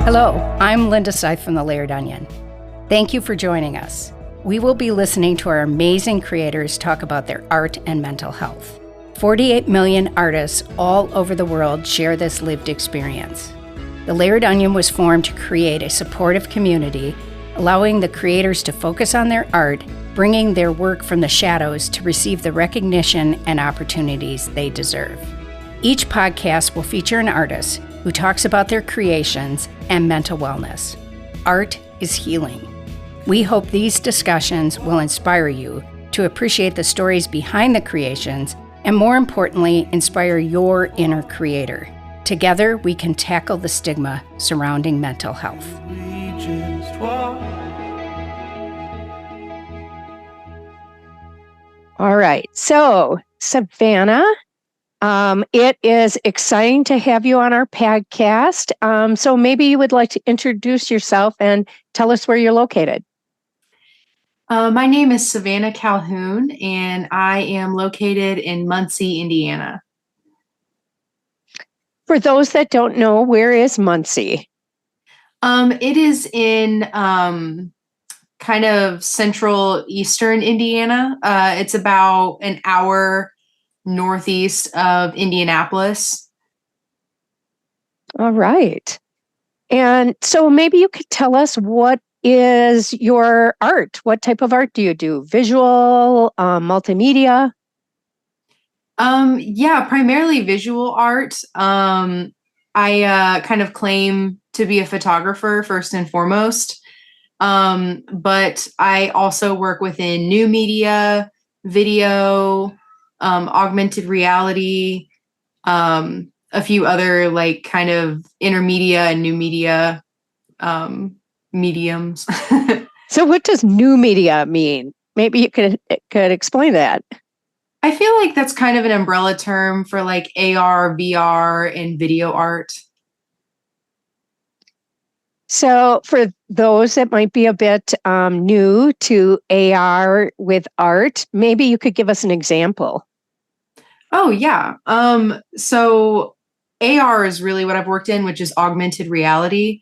Hello, I'm Linda Seith from The Layered Onion. Thank you for joining us. We will be listening to our amazing creators talk about their art and mental health. 48 million artists all over the world share this lived experience. The Layered Onion was formed to create a supportive community, allowing the creators to focus on their art, bringing their work from the shadows to receive the recognition and opportunities they deserve. Each podcast will feature an artist who talks about their creations and mental wellness. Art is healing. We hope these discussions will inspire you to appreciate the stories behind the creations and, more importantly, inspire your inner creator. Together, we can tackle the stigma surrounding mental health. All right. So, Savannah, it is exciting to have you on our podcast. So maybe you would like to introduce yourself and tell us where you're located. My name is Savannah Calhoun, and I am located in Muncie, Indiana. For those that don't know, where is Muncie? It is in kind of central eastern Indiana. It's about an hour northeast of Indianapolis. All right. And so maybe you could tell us, what is your art? What type of art do you do? Visual, multimedia? Yeah, primarily visual art. I kind of claim to be a photographer first and foremost. But I also work within new media, video, augmented reality, a few other like kind of intermedia and new media mediums. So what does new media mean? Maybe you could explain that. I feel like that's kind of an umbrella term for like AR, VR, and video art. So for those that might be a bit new to AR with art, maybe you could give us an example. Oh, yeah. So AR is really what I've worked in, which is augmented reality,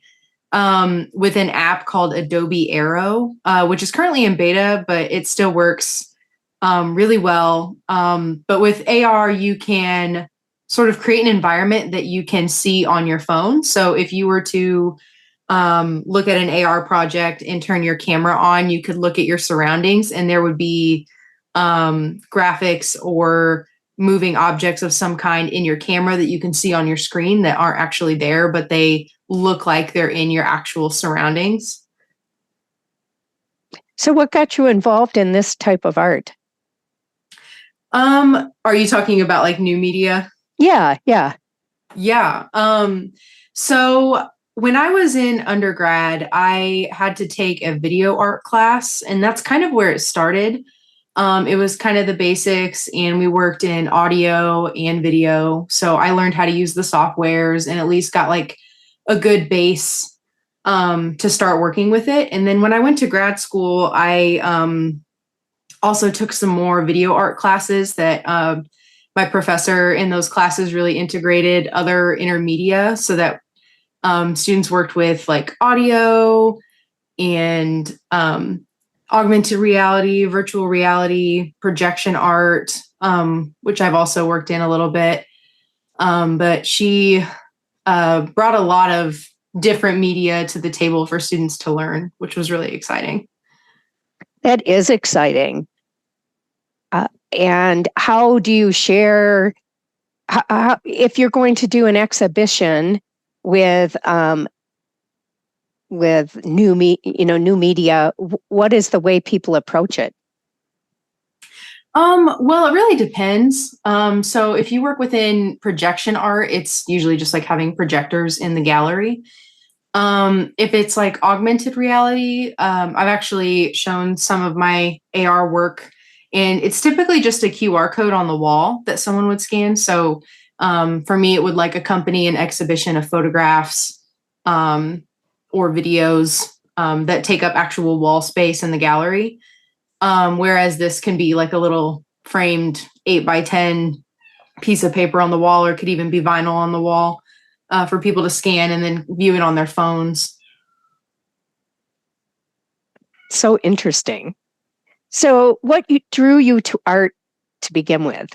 with an app called Adobe Aero, which is currently in beta, but it still works really well. But with AR, you can sort of create an environment that you can see on your phone. So if you were to look at an AR project and turn your camera on, you could look at your surroundings and there would be graphics or moving objects of some kind in your camera that you can see on your screen that aren't actually there, but they look like they're in your actual surroundings. So what got you involved in this type of art? Are you talking about like new media? Yeah. So when I was in undergrad, I had to take a video art class, and that's kind of where it started. It was kind of the basics, and we worked in audio and video. So I learned how to use the softwares and at least got like a good base to start working with it. And then when I went to grad school, I also took some more video art classes that my professor in those classes really integrated other intermedia so that students worked with like audio and augmented reality, virtual reality, projection art, which I've also worked in a little bit. But she brought a lot of different media to the table for students to learn, which was really exciting. That is exciting. And how do you share, if you're going to do an exhibition with new media, what is the way people approach it? Well, it really depends. So if you work within projection art, it's usually just like having projectors in the gallery. If it's like augmented reality, I've actually shown some of my AR work, and it's typically just a QR code on the wall that someone would scan. So for me, it would like accompany an exhibition of photographs or videos that take up actual wall space in the gallery. Whereas this can be like a little framed 8x10 piece of paper on the wall, or it could even be vinyl on the wall. for people to scan and then view it on their phones. So interesting. So what drew you to art to begin with?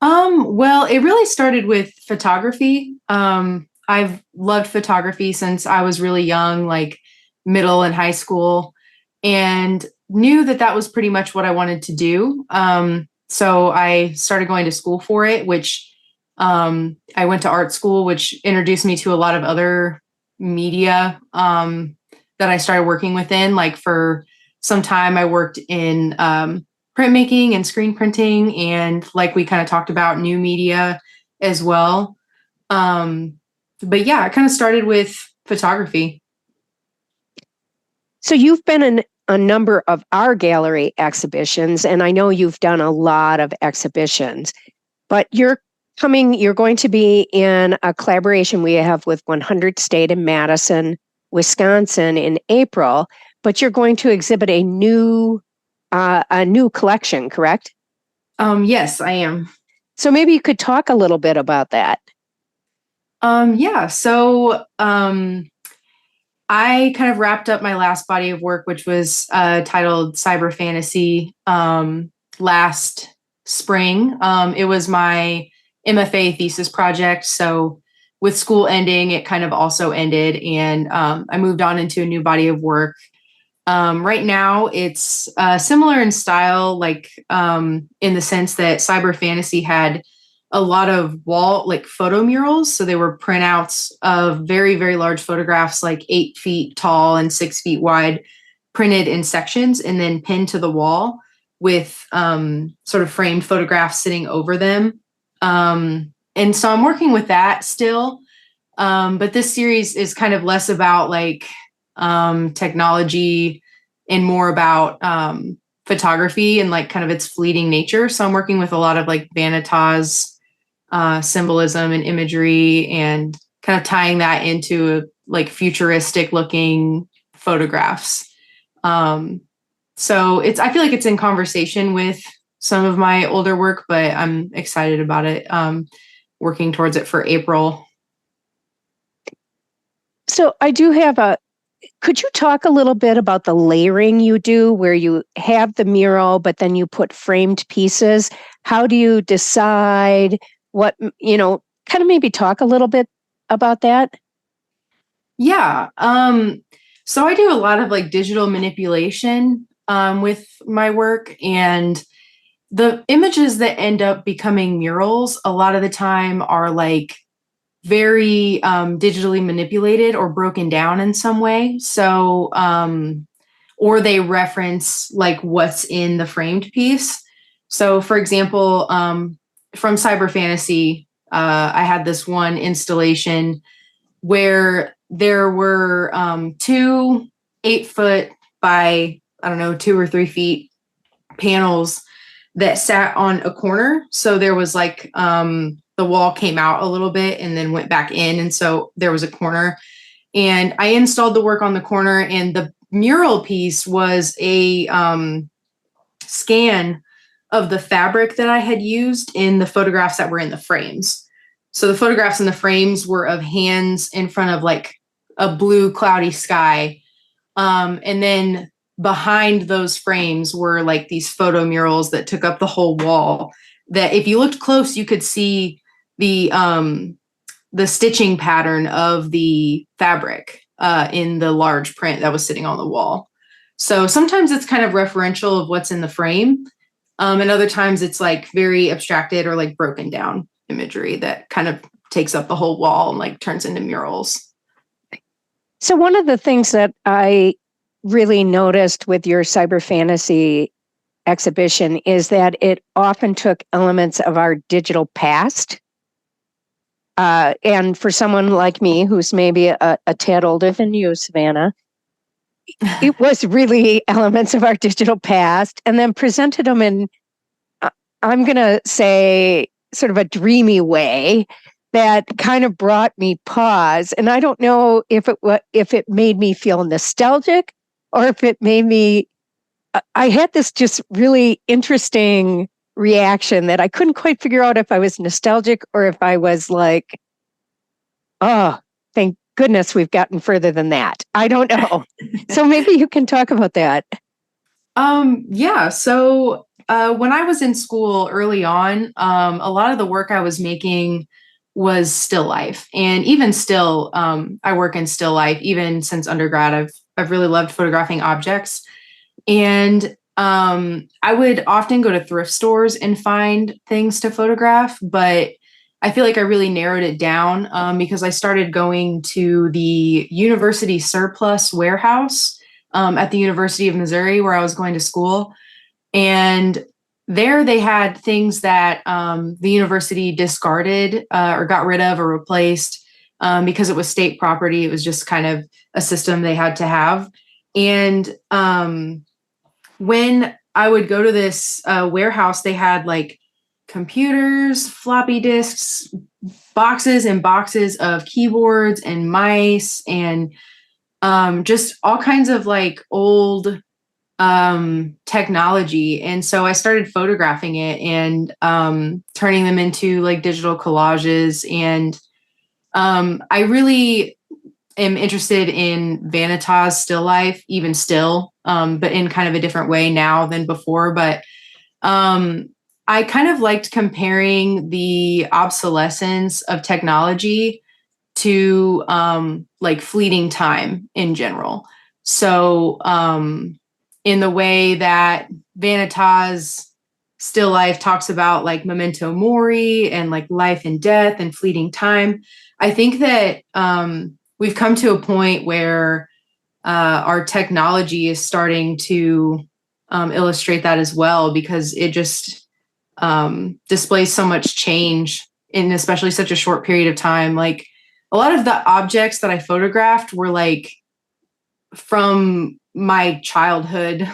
Well, it really started with photography. I've loved photography since I was really young, like middle and high school, and knew that that was pretty much what I wanted to do. So I started going to school for it, which I went to art school, which introduced me to a lot of other media that I started working within. Like for some time, I worked in printmaking and screen printing, and like we kind of talked about, new media as well. But yeah, I kind of started with photography. So you've been in a number of our gallery exhibitions, and I know you've done a lot of exhibitions, but you're going to be in a collaboration we have with 100 State in Madison, Wisconsin in April, but you're going to exhibit a new collection, correct? Yes, I am. So maybe you could talk a little bit about that. Yeah. So I kind of wrapped up my last body of work, which was titled Cyber Fantasy, last spring. It was my MFA thesis project. So with school ending, it kind of also ended, and I moved on into a new body of work. Right now, it's similar in style, like in the sense that Cyber Fantasy had a lot of like photo murals. So they were printouts of very, very large photographs, like 8 feet tall and 6 feet wide, printed in sections and then pinned to the wall with sort of framed photographs sitting over them. And so I'm working with that still. But this series is kind of less about like technology and more about photography and like kind of its fleeting nature. So I'm working with a lot of like vanitas, symbolism and imagery, and kind of tying that into like futuristic looking photographs. So I feel like it's in conversation with some of my older work, but I'm excited about it. Working towards it for April. So could you talk a little bit about the layering you do where you have the mural, but then you put framed pieces? How do you decide what, kind of maybe talk a little bit about that? Yeah. So I do a lot of like digital manipulation with my work, and the images that end up becoming murals a lot of the time are like very digitally manipulated or broken down in some way. So, or they reference like what's in the framed piece. So for example, from Cyber Fantasy, I had this one installation where there were 2 8-foot by, I don't know, 2 or 3 feet panels that sat on a corner. So there was like, the wall came out a little bit and then went back in. And so there was a corner, and I installed the work on the corner, and the mural piece was a scan of the fabric that I had used in the photographs that were in the frames. So the photographs in the frames were of hands in front of like a blue cloudy sky. And then behind those frames were like these photo murals that took up the whole wall, that if you looked close, you could see the stitching pattern of the fabric in the large print that was sitting on the wall. So sometimes it's kind of referential of what's in the frame. And other times it's like very abstracted or like broken down imagery that kind of takes up the whole wall and like turns into murals. So one of the things that I really noticed with your Cyber Fantasy exhibition is that it often took elements of our digital past. And for someone like me, who's maybe a tad older than you, Savannah, it was really elements of our digital past, and then presented them in, I'm going to say, sort of a dreamy way that kind of brought me pause. And I don't know if it made me feel nostalgic or if it made me, I had this just really interesting reaction that I couldn't quite figure out if I was nostalgic or if I was like Oh, thank goodness we've gotten further than that. I don't know. So maybe you can talk about that. Yeah. So when I was in school early on, a lot of the work I was making was still life, and even still, I work in still life. Even since undergrad, I've really loved photographing objects, and I would often go to thrift stores and find things to photograph, but I feel like I really narrowed it down because I started going to the university surplus warehouse at the University of Missouri, where I was going to school. And there they had things that the university discarded or got rid of or replaced because it was state property. It was just kind of a system they had to have. And when I would go to this warehouse, they had like computers, floppy disks, boxes and boxes of keyboards and mice and just all kinds of like old technology. And so I started photographing it and turning them into like digital collages. And I really am interested in Vanitas still life, even still, but in kind of a different way now than before. But I kind of liked comparing the obsolescence of technology to like fleeting time in general. So in the way that Vanitas still life talks about like memento mori and like life and death and fleeting time, I think that we've come to a point where our technology is starting to illustrate that as well, because it just displays so much change in especially such a short period of time. Like a lot of the objects that I photographed were like from my childhood.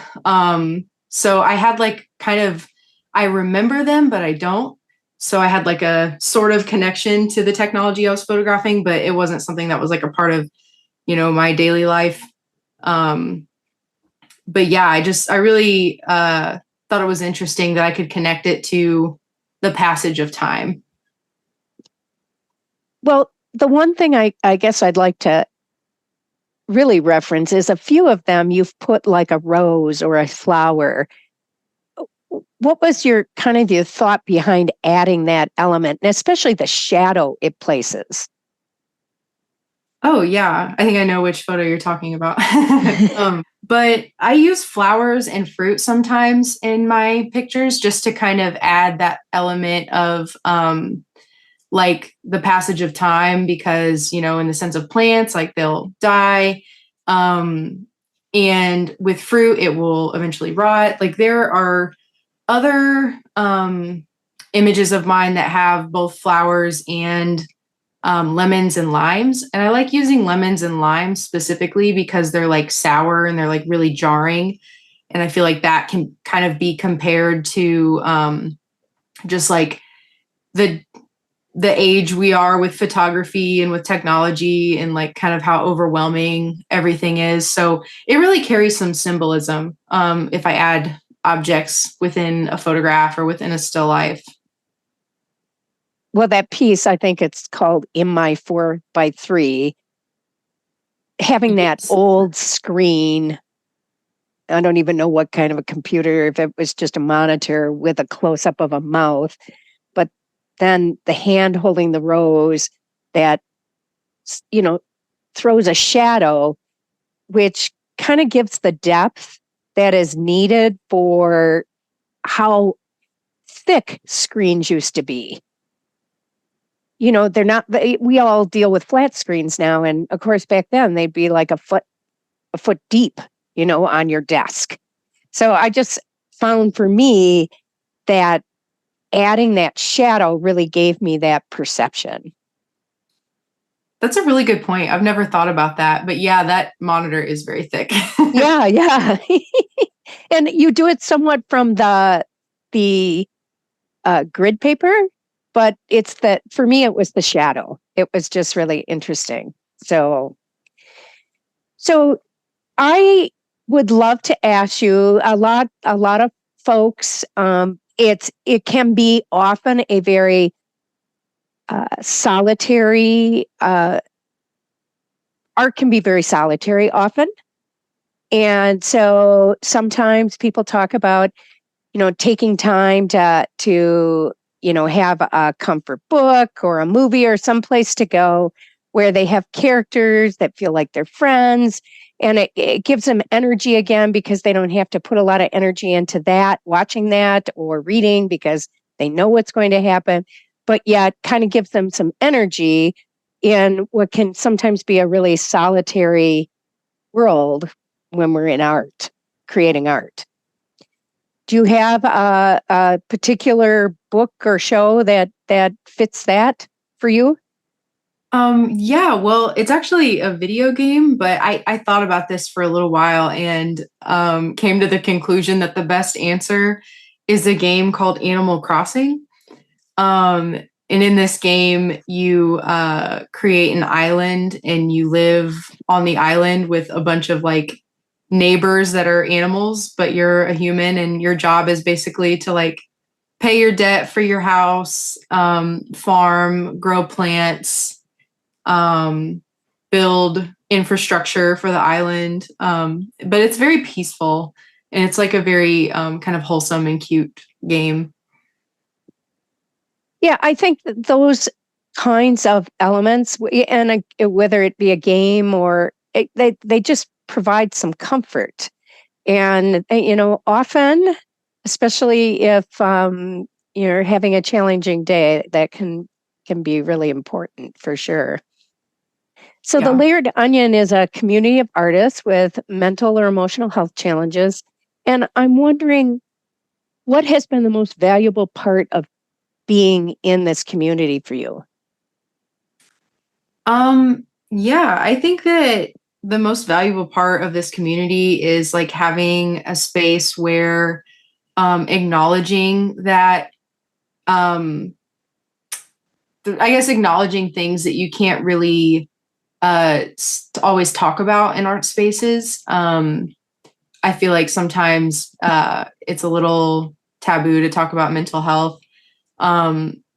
So I had like kind of, I remember them, but I don't. So I had like a sort of connection to the technology I was photographing, but it wasn't something that was like a part of, my daily life. But yeah, I really thought it was interesting that I could connect it to the passage of time. Well, the one thing I guess I'd like to really reference is a few of them you've put like a rose or a flower. What was your thought behind adding that element, and especially the shadow it places? Oh yeah, I think I know which photo you're talking about. But I use flowers and fruit sometimes in my pictures just to kind of add that element of like the passage of time, because, in the sense of plants, like they'll die. And with fruit, it will eventually rot. Like there are other images of mine that have both flowers and lemons and limes. And I like using lemons and limes specifically because they're like sour and they're like really jarring. And I feel like that can kind of be compared to just like the age we are with photography and with technology and like kind of how overwhelming everything is. So it really carries some symbolism if I add objects within a photograph or within a still life. Well, that piece, I think it's called In My 4x3, having that old screen. I don't even know what kind of a computer, if it was just a monitor with a close-up of a mouth, but then the hand holding the rose that, throws a shadow, which kind of gives the depth that is needed for how thick screens used to be. They're not, we all deal with flat screens now. And of course, back then they'd be like a foot deep, on your desk. So I just found for me that adding that shadow really gave me that perception. That's a really good point. I've never thought about that, but yeah, that monitor is very thick. Yeah. And you do it somewhat from the grid paper, but it's that for me, it was the shadow. It was just really interesting. So I would love to ask you a lot of folks. It can be often a very solitary. Art can be very solitary often. And so sometimes people talk about, taking time to have a comfort book or a movie or someplace to go where they have characters that feel like they're friends. And it gives them energy again because they don't have to put a lot of energy into that, watching that or reading because they know what's going to happen, but yet kind of gives them some energy in what can sometimes be a really solitary world when we're in art, creating art. Do you have a particular book or show that fits that for you? Yeah, well, it's actually a video game, but I thought about this for a little while and came to the conclusion that the best answer is a game called Animal Crossing. And in this game, you create an island and you live on the island with a bunch of like neighbors that are animals, but you're a human, and your job is basically to like pay your debt for your house, farm, grow plants, build infrastructure for the island. But it's very peaceful, and it's like a very kind of wholesome and cute game. Yeah, I think that those kinds of elements, and whether it be a game or they just provide some comfort. And, often, especially if you're having a challenging day, that can be really important for sure. So the Yeah. Layered Onion is a community of artists with mental or emotional health challenges. And I'm wondering, what has been the most valuable part of being in this community for you? Yeah, I think that the most valuable part of this community is like having a space where acknowledging that I guess acknowledging things that you can't really always talk about in art spaces. I feel like sometimes it's a little taboo to talk about mental health.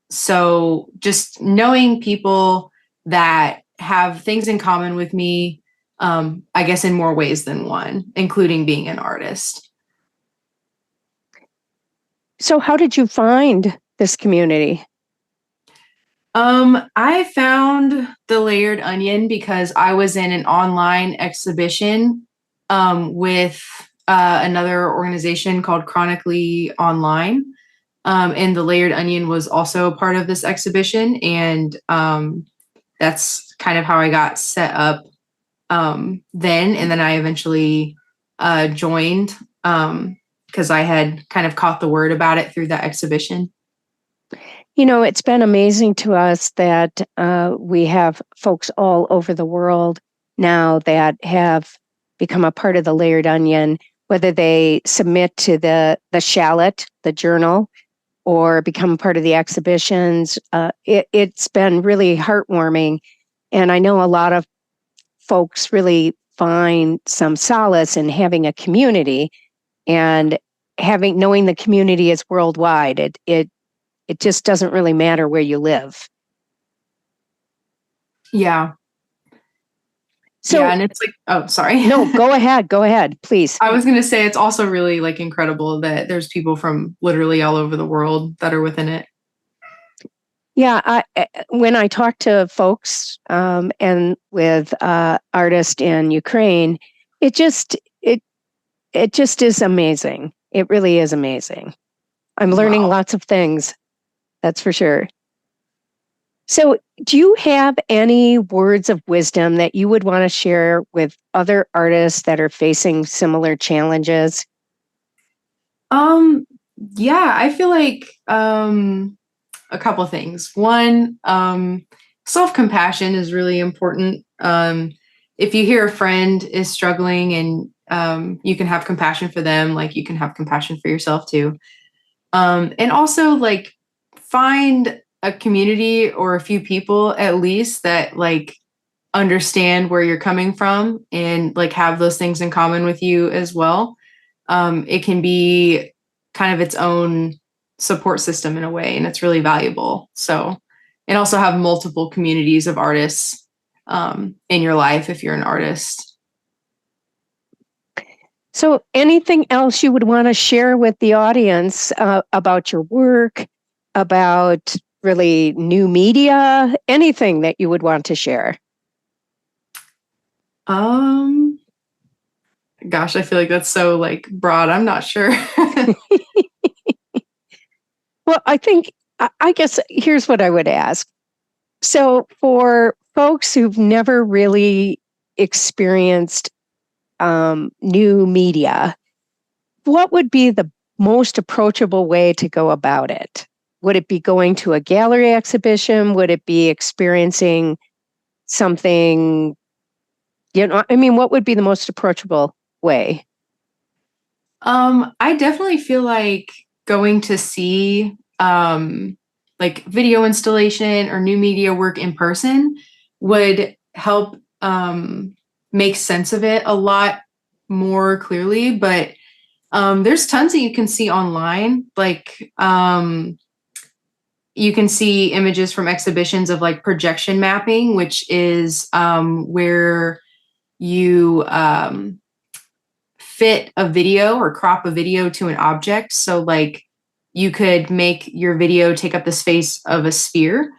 So just knowing people that have things in common with me, I guess in more ways than one, including being an artist. So how did you find this community? I found the Layered Onion because I was in an online exhibition with another organization called Chronically Online. And the Layered Onion was also a part of this exhibition. And that's kind of how I got set up then. And then I eventually joined because I had kind of caught the word about it through that exhibition. It's been amazing to us that we have folks all over the world now that have become a part of the Layered Onion, whether they submit to the Shallot, the journal, or become part of the exhibitions. It's been really heartwarming. And I know a lot of folks really find some solace in having a community and knowing the community is worldwide. It just doesn't really matter where you live. Yeah. So, yeah, and it's like, oh, sorry. No, go ahead, please. I was going to say it's also really like incredible that there's people from literally all over the world that are within it. Yeah, when I talk to folks and with artists in Ukraine, it just is amazing. It really is amazing. I'm learning lots of things, that's for sure. So, do you have any words of wisdom that you would want to share with other artists that are facing similar challenges? Yeah, I feel like a couple things. One, self-compassion is really important. If you hear a friend is struggling and you can have compassion for them, like you can have compassion for yourself too. And also like find a community or a few people at least that like understand where you're coming from and like have those things in common with you as well. It can be kind of its own support system in a way, and it's really valuable. So and also have multiple communities of artists in your life if you're an artist. So anything else you would want to share with the audience about your work, about really new media, anything that you would want to share? Gosh, I feel like that's so like broad. I'm not sure. Well, I guess here's what I would ask. So for folks who've never really experienced new media, what would be the most approachable way to go about it? Would it be going to a gallery exhibition? Would it be experiencing something, what would be the most approachable way? I definitely feel like going to see like video installation or new media work in person would help make sense of it a lot more clearly. But there's tons that you can see online. Like you can see images from exhibitions of like projection mapping, which is where you fit a video or crop a video to an object. So like you could make your video take up the space of a sphere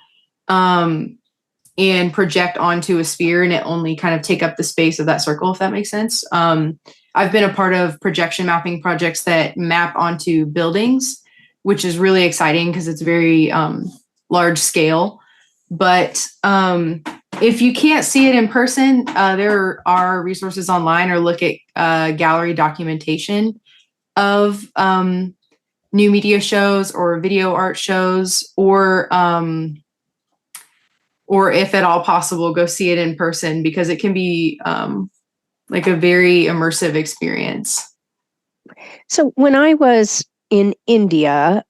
and project onto a sphere, and it only kind of take up the space of that circle, if that makes sense. I've been a part of projection mapping projects that map onto buildings, which is really exciting because it's very large scale. But if you can't see it in person, there are resources online, or look at gallery documentation of new media shows or video art shows, or if at all possible, go see it in person, because it can be like a very immersive experience. So when I was in India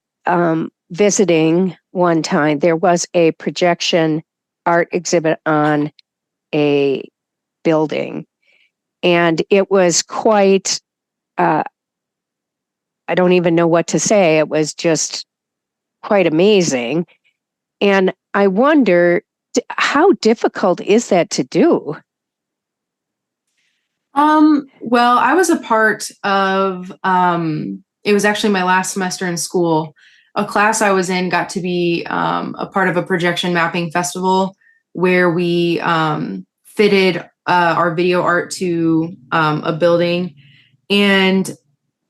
visiting one time, there was a projection art exhibit on a building, and it was quite, I don't even know what to say. It was just quite amazing. And I wonder, how difficult is that to do? Well, I was a part of, it was actually my last semester in school. A class I was in got to be a part of a projection mapping festival where we fitted our video art to a building. And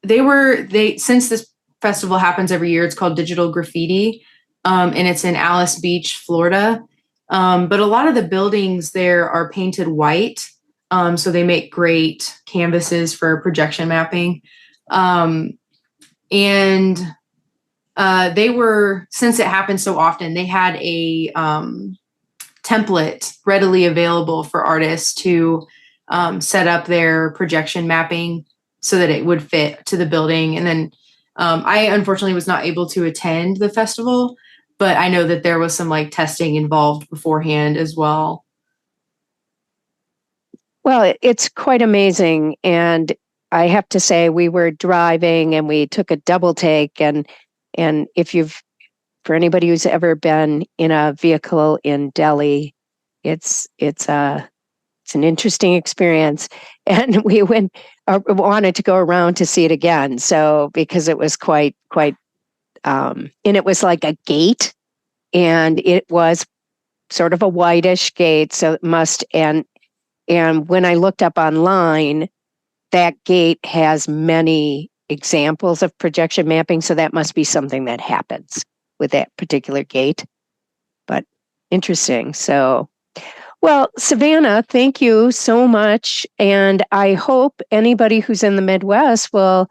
since this festival happens every year, it's called Digital Graffiti, and it's in Alice Beach, Florida. But a lot of the buildings there are painted white. So they make great canvases for projection mapping. And since it happens so often, they had a template readily available for artists to set up their projection mapping so that it would fit to the building. And then I unfortunately was not able to attend the festival, but I know that there was some like testing involved beforehand as well. Well, it's quite amazing. And I have to say, we were driving and we took a double take. And for anybody who's ever been in a vehicle in Delhi, it's an interesting experience. And we wanted to go around to see it again. So because it was quite, and it was like a gate, and it was sort of a whitish gate. So it must, and when I looked up online, that gate has many examples of projection mapping. So that must be something that happens with that particular gate. But interesting. So, well, Savannah, thank you so much. And I hope anybody who's in the Midwest will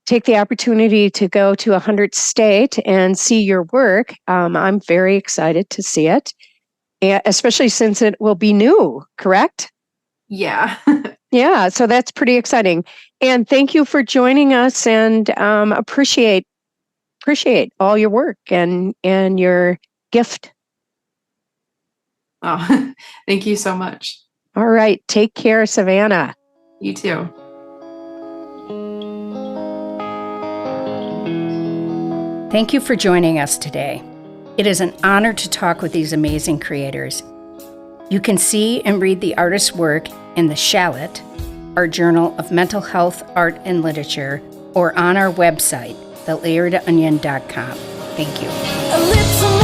take the opportunity to go to 100th State and see your work. I'm very excited to see it, especially since it will be new, correct? Yeah. Yeah, so that's pretty exciting. And thank you for joining us, and appreciate all your work and your gift. Oh, thank you so much. All right, take care, Savannah. You too. Thank you for joining us today. It is an honor to talk with these amazing creators. You can see and read the artist's work in The Shallot, our journal of mental health, art, and literature, or on our website, thelayeredonion.com. Thank you.